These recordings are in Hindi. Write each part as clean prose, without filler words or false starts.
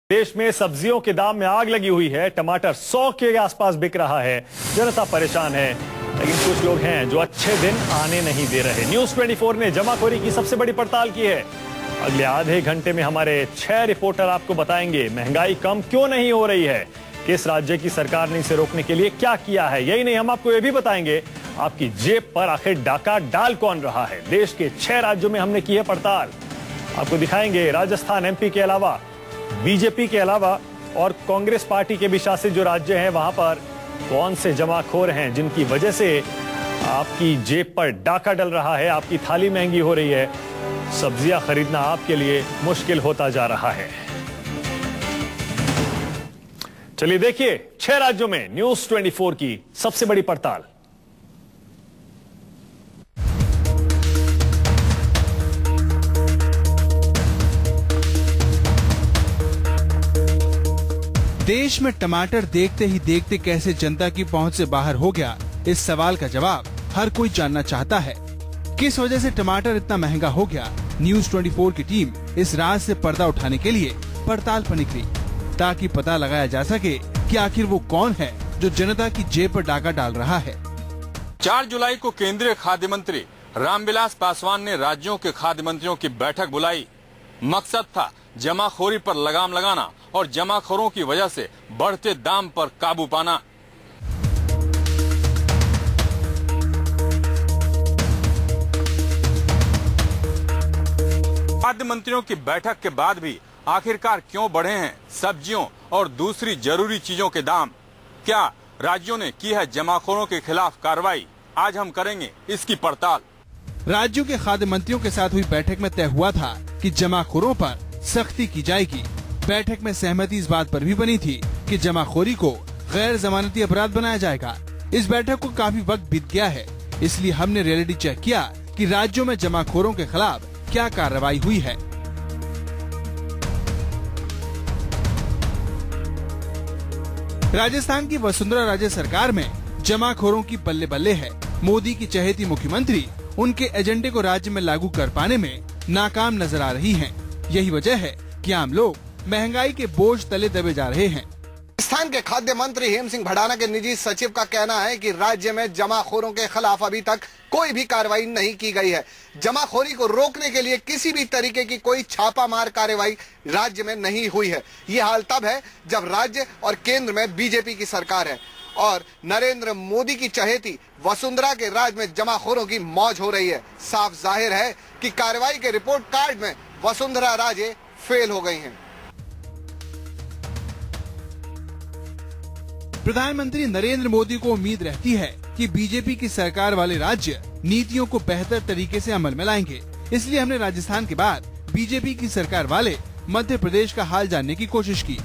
देश में सब्जियों के दाम में आग लगी हुई है। टमाटर 100 के आसपास बिक रहा है। जनता परेशान है, लेकिन कुछ लोग हैं जो अच्छे दिन आने नहीं दे रहे। न्यूज़ 24 ने जमाखोरी की सबसे बड़ी पड़ताल की है। अगले आधे घंटे में हमारे 6 रिपोर्टर आपको बताएंगे महंगाई कम क्यों नहीं हो रही है, किस राज्य की सरकार ने इसे रोकने के लिए क्या किया है। यही नहीं, हम आपको यह भी बताएंगे आपकी जेब पर आखिर डाका डाल कौन रहा है। देश के 6 राज्यों में हमने की है पड़ताल। आपको दिखाएंगे राजस्थान, एमपी के अलावा, बीजेपी के अलावा और कांग्रेस पार्टी के भी शासित जो राज्य हैं वहां पर कौन से जमाखोर हैं जिनकी वजह से आपकी जेब पर डाका डल रहा है, आपकी थाली महंगी हो रही है, सब्जियां खरीदना आपके लिए मुश्किल होता जा रहा है। चलिए देखिए 6 राज्यों में न्यूज़ 24 की सबसे बड़ी पड़ताल। देश में टमाटर देखते ही देखते कैसे जनता की पहुंच से बाहर हो गया, इस सवाल का जवाब हर कोई जानना चाहता है। किस वजह से टमाटर इतना महंगा हो गया? न्यूज़ 24 की टीम इस राज से पर्दा उठाने के लिए पड़ताल पर निकली, ताकि पता लगाया जा सके कि आखिर वो कौन है जो जनता की जेब पर डाका डाल रहा है। 4 जुलाई को केंद्रीय खाद्य मंत्री रामविलास पासवान ने राज्यों के खाद्य मंत्रियों की बैठक बुलाई। मकसद था जमाखोरी पर लगाम लगाना और जमाखोरों की वजह से बढ़ते दाम पर काबू पाना। खाद्य मंत्रियों की बैठक के बाद भी आखिरकार क्यों बढ़े हैं सब्जियों और दूसरी जरूरी चीजों के दाम? क्या राज्यों ने की है जमाखोरों के खिलाफ कार्रवाई? आज हम करेंगे इसकी पड़ताल। राज्यों के खाद्य मंत्रियों के साथ हुई बैठक में तय हुआ था कि जमाखोरों पर सख्ती की जाएगी। बैठक में सहमति इस बात पर भी बनी थी कि जमाखोरी को गैर जमानती अपराध बनाया जाएगा। इस बैठक को काफी वक्त बीत गया है, इसलिए हमने रियलिटी चेक किया कि राज्यों में जमाखोरों के खिलाफ क्या कार्रवाई हुई है। राजस्थान की वसुंधरा राजे सरकार में जमाखोरों की बल्ले बल्ले है। मोदी की चहेती मुख्यमंत्री उनके एजेंडे को राज्य में लागू कर पाने में नाकाम नजर आ रही हैं। यही वजह है कि आम लोग महंगाई के बोझ तले दबे जा रहे हैं। राजस्थान के खाद्य मंत्री हेम सिंह भडाना के निजी सचिव का कहना है कि राज्य में जमाखोरों के खिलाफ अभी तक कोई भी कार्रवाई नहीं की गई है। जमाखोरी को रोकने के लिए किसी भी तरीके की कोई छापामार कार्रवाई राज्य में नहीं हुई है। ये हाल तब है जब राज्य और केंद्र में बीजेपी की सरकार है और नरेंद्र मोदी की चहेती वसुंधरा के राज में जमाखोरों की मौज हो रही है। साफ जाहिर है कि कार्रवाई के रिपोर्ट कार्ड में वसुंधरा राजे फेल हो गई हैं। प्रधानमंत्री नरेंद्र मोदी को उम्मीद रहती है कि बीजेपी की सरकार वाले राज्य नीतियों को बेहतर तरीके से अमल में लाएंगे। इसलिए हमने राजस्थान के बाद बीजेपी की सरकार वाले मध्य प्रदेश का हाल जानने की कोशिश की,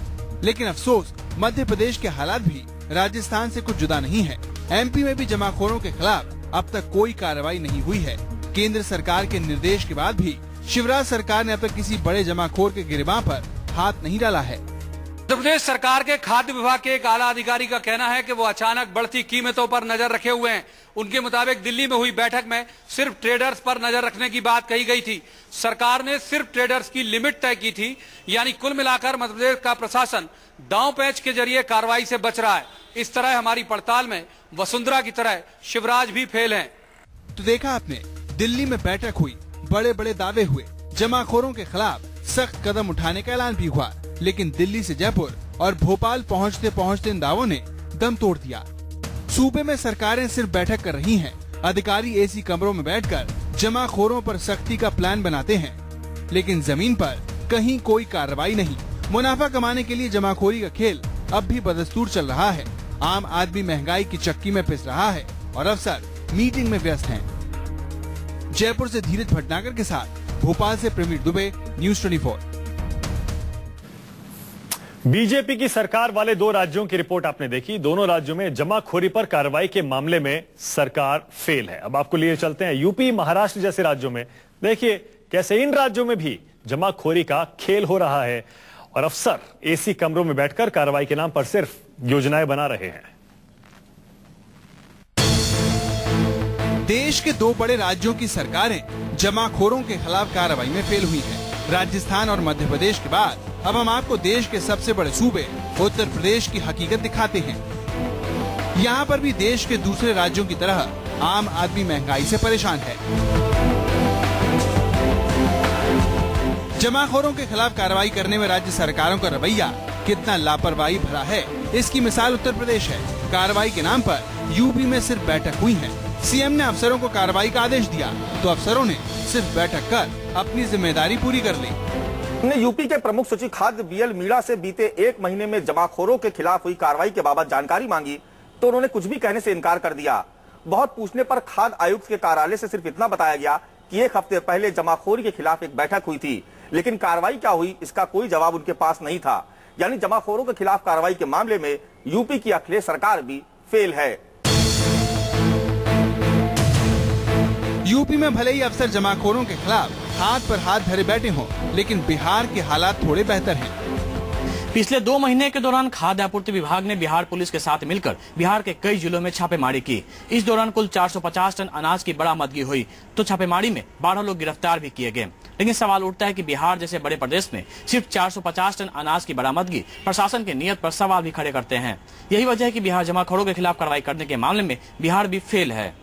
लेकिन अफसोस मध्य प्रदेश के हालात भी राजस्थान से कुछ जुदा नहीं है। एमपी में भी जमाखोरों के खिलाफ अब तक कोई कार्रवाई नहीं हुई है। केंद्र सरकार के निर्देश के बाद भी शिवराज सरकार ने अब तक किसी बड़े जमाखोर के गिरबान पर हाथ नहीं डाला है। उत्तर प्रदेश सरकार के खाद्य विभाग के एक आला अधिकारी का कहना है कि वो अचानक बढ़ती कीमतों पर नजर रखे हुए हैं। उनके मुताबिक दिल्ली में हुई बैठक में सिर्फ ट्रेडर्स पर नजर रखने की बात कही गई थी। सरकार ने सिर्फ ट्रेडर्स की लिमिट तय की थी, यानी कुल मिलाकर मध्य प्रदेश का प्रशासन दांव पैंच के जरिए कार्रवाई से बच रहा है। इस तरह हमारी पड़ताल में वसुंधरा की तरह शिवराज भी फेल हैं। तो देखा आपने, दिल्ली में बैठक हुई, बड़े बड़े दावे हुए, जमाखोरों के खिलाफ सख्त कदम उठाने का ऐलान भी हुआ, लेकिन दिल्ली से जयपुर और भोपाल पहुंचते पहुंचते इन दावों ने दम तोड़ दिया। सूबे में सरकारें सिर्फ बैठक कर रही हैं, अधिकारी एसी कमरों में बैठकर जमाखोरों पर सख्ती का प्लान बनाते हैं, लेकिन जमीन पर कहीं कोई कार्रवाई नहीं। मुनाफा कमाने के लिए जमाखोरी का खेल अब भी बदस्तूर चल रहा है। आम आदमी महंगाई की चक्की में पिस रहा है और अफसर मीटिंग में व्यस्त हैं। जयपुर से धीरज भटनागर के साथ भोपाल से प्रवीण दुबे, न्यूज़ 24। बीजेपी की सरकार वाले 2 राज्यों की रिपोर्ट आपने देखी। दोनों राज्यों में जमाखोरी पर कार्रवाई के मामले में सरकार फेल है। अब आपको लिए चलते हैं यूपी, महाराष्ट्र जैसे राज्यों में। देखिए कैसे इन राज्यों में भी जमाखोरी का खेल हो रहा है और अफसर एसी कमरों में बैठकर कार्रवाई के नाम पर सिर्फ योजनाएं बना रहे हैं। देश के 2 बड़े राज्यों की सरकारें जमाखोरों के खिलाफ कार्रवाई में फेल हुई है। राजस्थान और मध्य प्रदेश के बाद अब हम आपको देश के सबसे बड़े सूबे उत्तर प्रदेश की हकीकत दिखाते हैं। यहाँ पर भी देश के दूसरे राज्यों की तरह आम आदमी महंगाई से परेशान है। जमाखोरों के खिलाफ कार्रवाई करने में राज्य सरकारों का रवैया कितना लापरवाही भरा है, इसकी मिसाल उत्तर प्रदेश है। कार्रवाई के नाम पर यूपी में सिर्फ बैठक हुई है। सीएम ने अफसरों को कार्रवाई का आदेश दिया तो अफसरों ने सिर्फ बैठक कर अपनी जिम्मेदारी पूरी कर ली। हमने यूपी के प्रमुख सचिव खाद्य बीएल मीणा से बीते 1 महीने में जमाखोरों के खिलाफ हुई कार्रवाई के बाबत जानकारी मांगी तो उन्होंने कुछ भी कहने से इनकार कर दिया। बहुत पूछने पर खाद्य आयुक्त के कार्यालय से सिर्फ इतना बताया गया कि 1 हफ्ते पहले जमाखोरी के खिलाफ एक बैठक हुई थी, लेकिन कार्रवाई क्या हुई इसका कोई जवाब उनके पास नहीं था। यानी जमाखोरों के खिलाफ कार्रवाई के मामले में यूपी की अखिलेश सरकार भी फेल है। यूपी में भले ही अफसर जमाखोरों के खिलाफ हाथ पर हाथ धरे बैठे हों, लेकिन बिहार के हालात थोड़े बेहतर हैं। पिछले 2 महीने के दौरान खाद्य आपूर्ति विभाग ने बिहार पुलिस के साथ मिलकर बिहार के कई जिलों में छापेमारी की। इस दौरान कुल 450 टन अनाज की बरामदगी हुई तो छापेमारी में 12 लोग गिरफ्तार भी किए गए। लेकिन सवाल उठता है कि बिहार जैसे बड़े प्रदेश में सिर्फ 450 टन अनाज की बरामदगी प्रशासन की नीयत पर सवाल भी खड़े करते हैं। यही वजह है कि बिहार जमाखोरों के खिलाफ कार्रवाई करने के मामले में बिहार भी फेल है।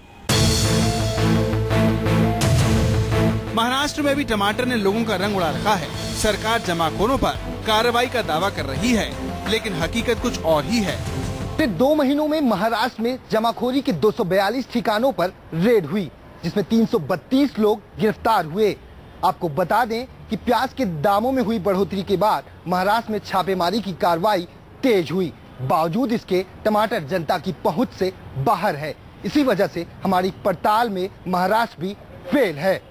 महाराष्ट्र में भी टमाटर ने लोगों का रंग उड़ा रखा है। सरकार जमाखोरों पर कार्रवाई का दावा कर रही है, लेकिन हकीकत कुछ और ही है। पिछले 2 महीनों में महाराष्ट्र में जमाखोरी के 242 ठिकानों पर रेड हुई, जिसमें 332 लोग गिरफ्तार हुए। आपको बता दें कि प्याज के दामों में हुई बढ़ोतरी के बाद महाराष्ट्र में छापेमारी की कार्रवाई तेज हुई। बावजूद इसके टमाटर जनता की पहुंच से बाहर है। इसी वजह से हमारी पड़ताल में महाराष्ट्र भी फेल है।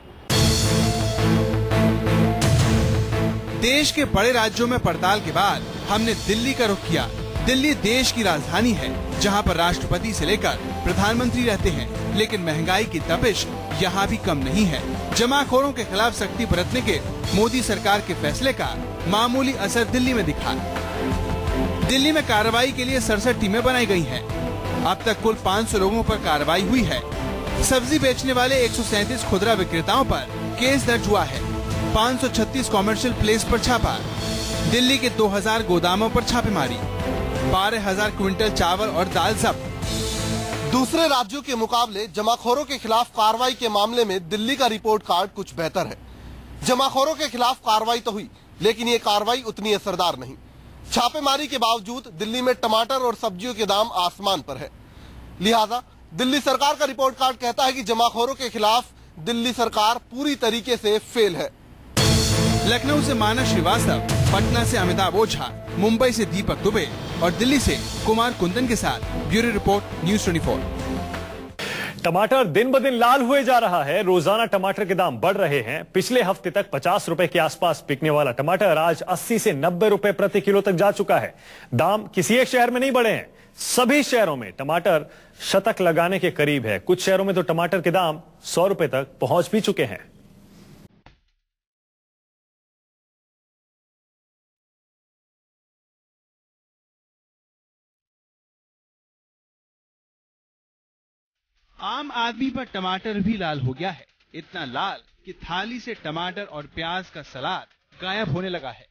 देश के बड़े राज्यों में पड़ताल के बाद हमने दिल्ली का रुख किया। दिल्ली देश की राजधानी है, जहां पर राष्ट्रपति से लेकर प्रधानमंत्री रहते हैं, लेकिन महंगाई की तपिश यहां भी कम नहीं है। जमाखोरों के खिलाफ सख्ती बरतने के मोदी सरकार के फैसले का मामूली असर दिल्ली में दिखा। दिल्ली में कार्रवाई के लिए 67 टीमें बनाई गई हैं। अब तक कुल 500 लोगों पर कार्रवाई हुई है। सब्जी बेचने वाले 137 खुदरा विक्रेताओं पर केस दर्ज हुआ है। 536 कॉमर्शियल प्लेस पर छापा। दिल्ली के 2000 गोदामों पर छापेमारी। 12,000 क्विंटल चावल और दाल जब्त। दूसरे राज्यों के मुकाबले जमाखोरों के खिलाफ कार्रवाई के मामले में दिल्ली का रिपोर्ट कार्ड कुछ बेहतर है। जमाखोरों के खिलाफ कार्रवाई तो हुई, लेकिन ये कार्रवाई उतनी असरदार नहीं। छापेमारी के बावजूद दिल्ली में टमाटर और सब्जियों के दाम आसमान पर है। लिहाजा दिल्ली सरकार का रिपोर्ट कार्ड कहता है कि जमाखोरों के खिलाफ दिल्ली सरकार पूरी तरीके से फेल है। लखनऊ से मानस श्रीवास्तव, पटना से अमिताभ ओझा, मुंबई से दीपक दुबे और दिल्ली से कुमार कुंदन के साथ ब्यूरो रिपोर्ट, न्यूज़ 24। टमाटर दिन ब दिन लाल हुए जा रहा है। रोजाना टमाटर के दाम बढ़ रहे हैं। पिछले हफ्ते तक 50 रुपए के आसपास बिकने वाला टमाटर आज 80 से 90 रुपए प्रति किलो तक जा चुका है। दाम किसी एक शहर में नहीं बढ़े हैं, सभी शहरों में टमाटर शतक लगाने के करीब है। कुछ शहरों में तो टमाटर के दाम 100 रुपए तक पहुंच भी चुके हैं। आम आदमी पर टमाटर भी लाल हो गया है। इतना लाल कि थाली से टमाटर और प्याज का सलाद गायब होने लगा है।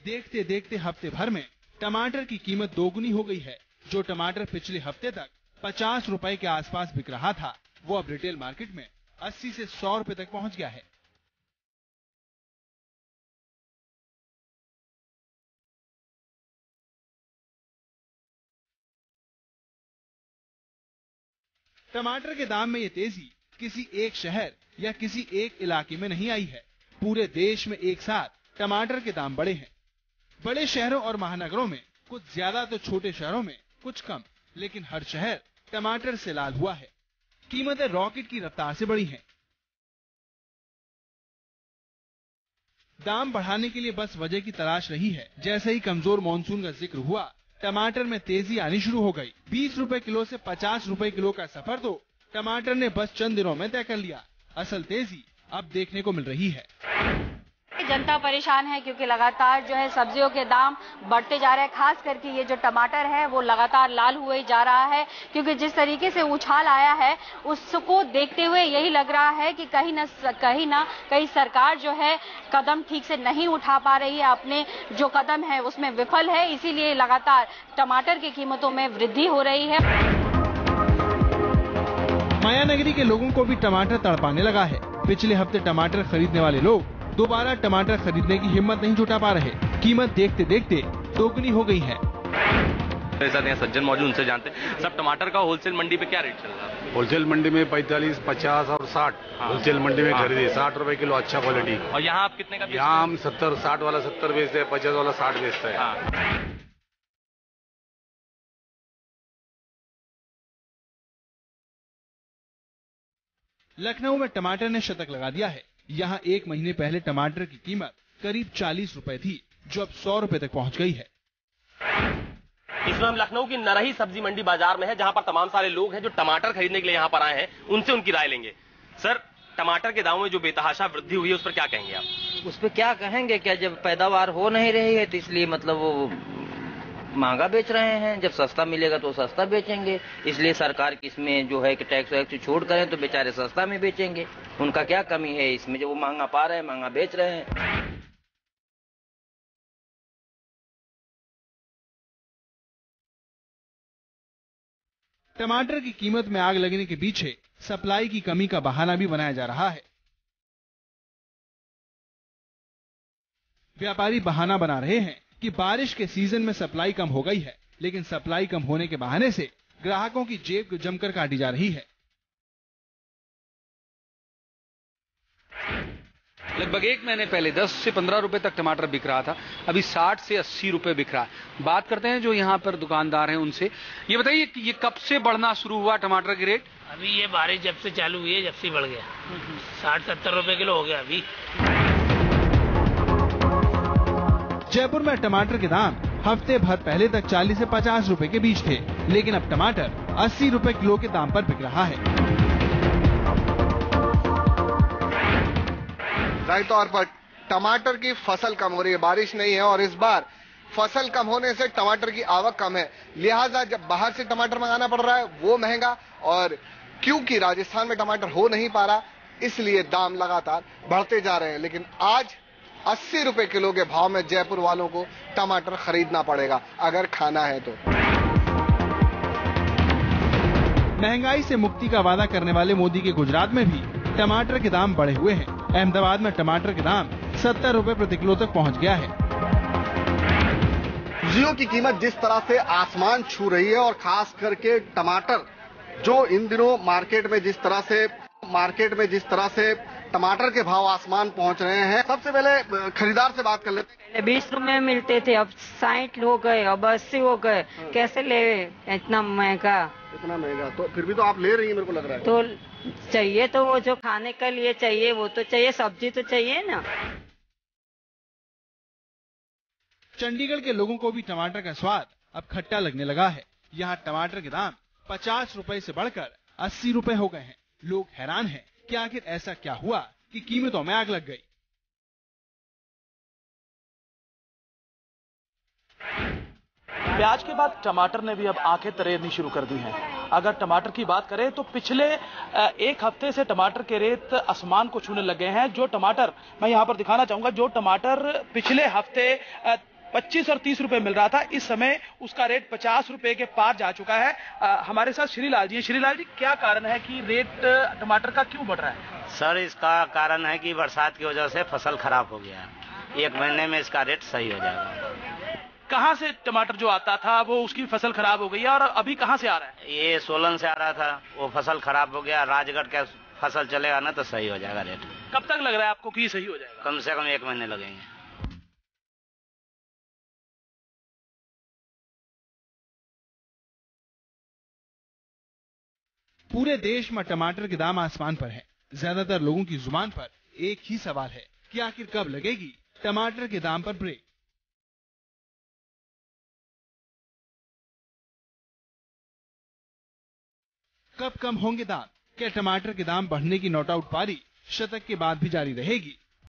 देखते देखते हफ्ते भर में टमाटर की कीमत दोगुनी हो गई है। जो टमाटर पिछले हफ्ते तक 50 रुपए के आसपास बिक रहा था, वो अब रिटेल मार्केट में 80 से 100 रुपए तक पहुंच गया है। टमाटर के दाम में ये तेजी किसी एक शहर या किसी एक इलाके में नहीं आई है। पूरे देश में एक साथ टमाटर के दाम बढ़े हैं। बड़े शहरों और महानगरों में कुछ ज्यादा तो छोटे शहरों में कुछ कम, लेकिन हर शहर टमाटर से लाल हुआ है। कीमतें रॉकेट की रफ्तार से बढ़ी हैं। दाम बढ़ाने के लिए बस वजह की तलाश रही है। जैसे ही कमजोर मानसून का जिक्र हुआ, टमाटर में तेजी आनी शुरू हो गई। 20 रुपए किलो से 50 रुपए किलो का सफर तो टमाटर ने बस चंद दिनों में तय कर लिया। असल तेजी अब देखने को मिल रही है। जनता परेशान है क्योंकि लगातार जो है सब्जियों के दाम बढ़ते जा रहे हैं। खास करके ये जो टमाटर है वो लगातार लाल हुए जा रहा है, क्योंकि जिस तरीके से उछाल आया है उसको देखते हुए यही लग रहा है कि कहीं ना कहीं सरकार जो है कदम ठीक से नहीं उठा पा रही है, अपने जो कदम है उसमें विफल है, इसीलिए लगातार टमाटर की कीमतों में वृद्धि हो रही है। मायानगरी के लोगों को भी टमाटर तड़पाने लगा है। पिछले हफ्ते टमाटर खरीदने वाले लोग दोबारा टमाटर खरीदने की हिम्मत नहीं जुटा पा रहे। कीमत देखते देखते दोगुनी हो गई है। यहाँ सज्जन मौजूद, उनसे जानते हैं। सब टमाटर का होलसेल मंडी पे क्या रेट चल रहा है? होलसेल मंडी में 45, 50 और 60। होलसेल मंडी में खरीदे 60 रुपए किलो, अच्छा क्वालिटी। और यहाँ आप कितने का? यहाँ हम 70, 60 वाला 70 बेचते हैं, 50 वाला 60 बेचते हैं। लखनऊ में टमाटर ने शतक लगा दिया है। यहाँ एक महीने पहले टमाटर की कीमत करीब 40 रुपए थी, जो अब 100 रुपए तक पहुँच गई है। इसमें हम लखनऊ की नरही सब्जी मंडी बाजार में है, जहाँ पर तमाम सारे लोग हैं जो टमाटर खरीदने के लिए यहाँ पर आए हैं। उनसे उनकी राय लेंगे। सर, टमाटर के दामों में जो बेतहाशा वृद्धि हुई है उस पर क्या कहेंगे आप? उस पर क्या कहेंगे, क्या जब पैदावार हो नहीं रही है तो इसलिए मतलब वो महंगा बेच रहे हैं। जब सस्ता मिलेगा तो सस्ता बेचेंगे, इसलिए सरकार की इसमें जो है कि टैक्स वैक्स छोड़ करें तो बेचारे सस्ता में बेचेंगे। उनका क्या कमी है इसमें, जब वो महंगा पा रहे हैं महंगा बेच रहे हैं। टमाटर की कीमत में आग लगने के पीछे सप्लाई की कमी का बहाना भी बनाया जा रहा है। व्यापारी बहाना बना रहे हैं कि बारिश के सीजन में सप्लाई कम हो गई है, लेकिन सप्लाई कम होने के बहाने से ग्राहकों की जेब जमकर काटी जा रही है। लगभग एक महीने पहले 10 से 15 रुपए तक टमाटर बिक रहा था, अभी 60 से 80 रुपए बिक रहा है। बात करते हैं जो यहाँ पर दुकानदार हैं उनसे। ये बताइए कि ये कब से बढ़ना शुरू हुआ टमाटर के रेट? अभी ये बारिश जब से चालू हुई है जब से बढ़ गया, 60-70 रुपए किलो हो गया अभी। जयपुर में टमाटर के दाम हफ्ते भर पहले तक 40 से 50 रुपए के बीच थे, लेकिन अब टमाटर 80 रुपए किलो के दाम पर बिक रहा है। जाहिर तौर पर टमाटर की फसल कम हो रही है, बारिश नहीं है और इस बार फसल कम होने से टमाटर की आवक कम है, लिहाजा जब बाहर से टमाटर मंगाना पड़ रहा है वो महंगा, और क्योंकि राजस्थान में टमाटर हो नहीं पा रहा इसलिए दाम लगातार बढ़ते जा रहे हैं। लेकिन आज 80 रुपए किलो के भाव में जयपुर वालों को टमाटर खरीदना पड़ेगा अगर खाना है तो। महंगाई से मुक्ति का वादा करने वाले मोदी के गुजरात में भी टमाटर के दाम बढ़े हुए हैं। अहमदाबाद में टमाटर के दाम 70 रुपए प्रति किलो तक पहुंच गया है। सब्जियों की कीमत जिस तरह से आसमान छू रही है और खास करके टमाटर जो इन दिनों मार्केट में जिस तरह से टमाटर के भाव आसमान पहुंच रहे हैं। सबसे पहले खरीदार से बात कर लेते हैं। पहले 20 रुपए में मिलते थे, अब 60 हो गए, अब 80 हो गए। कैसे ले इतना महंगा? तो फिर भी तो आप ले रही हैं, मेरे को लग रहा है। तो चाहिए तो वो जो खाने के लिए चाहिए वो तो चाहिए, सब्जी तो चाहिए ना। चंडीगढ़ के लोगों को भी टमाटर का स्वाद अब खट्टा लगने लगा है। यहाँ टमाटर के दाम 50 रुपए से बढ़कर 80 रुपए हो गए हैं। लोग हैरान हैं कि आखिर ऐसा क्या हुआ कि कीमतों में आग लग गई। प्याज के बाद टमाटर ने भी अब आंखें तरेरनी शुरू कर दी हैं। अगर टमाटर की बात करें तो पिछले एक हफ्ते से टमाटर के रेट आसमान को छूने लगे हैं। जो टमाटर मैं यहां पर दिखाना चाहूंगा, जो टमाटर पिछले हफ्ते 25 और 30 रुपए मिल रहा था, इस समय उसका रेट 50 रुपए के पार जा चुका है। हमारे साथ श्रीलाल जी हैं। श्रीलाल जी, क्या कारण है कि रेट टमाटर का क्यों बढ़ रहा है? सर, इसका कारण है कि बरसात की वजह से फसल खराब हो गया है। एक महीने में इसका रेट सही हो जाएगा। कहाँ से टमाटर जो आता था वो उसकी फसल खराब हो गई है, और अभी कहाँ से आ रहा है? ये सोलन से आ रहा था, वो फसल खराब हो गया। राजगढ़ का फसल चलेगा ना तो सही हो जाएगा रेट। कब तक लग रहा है आपको कि सही हो जाएगा? कम से कम 1 महीने लगेंगे। पूरे देश में टमाटर के दाम आसमान पर है। ज्यादातर लोगों की जुबान पर एक ही सवाल है कि आखिर कब लगेगी टमाटर के दाम पर ब्रेक। कब कम होंगे दाम? क्या टमाटर के दाम बढ़ने की नॉट आउट पारी शतक के बाद भी जारी रहेगी?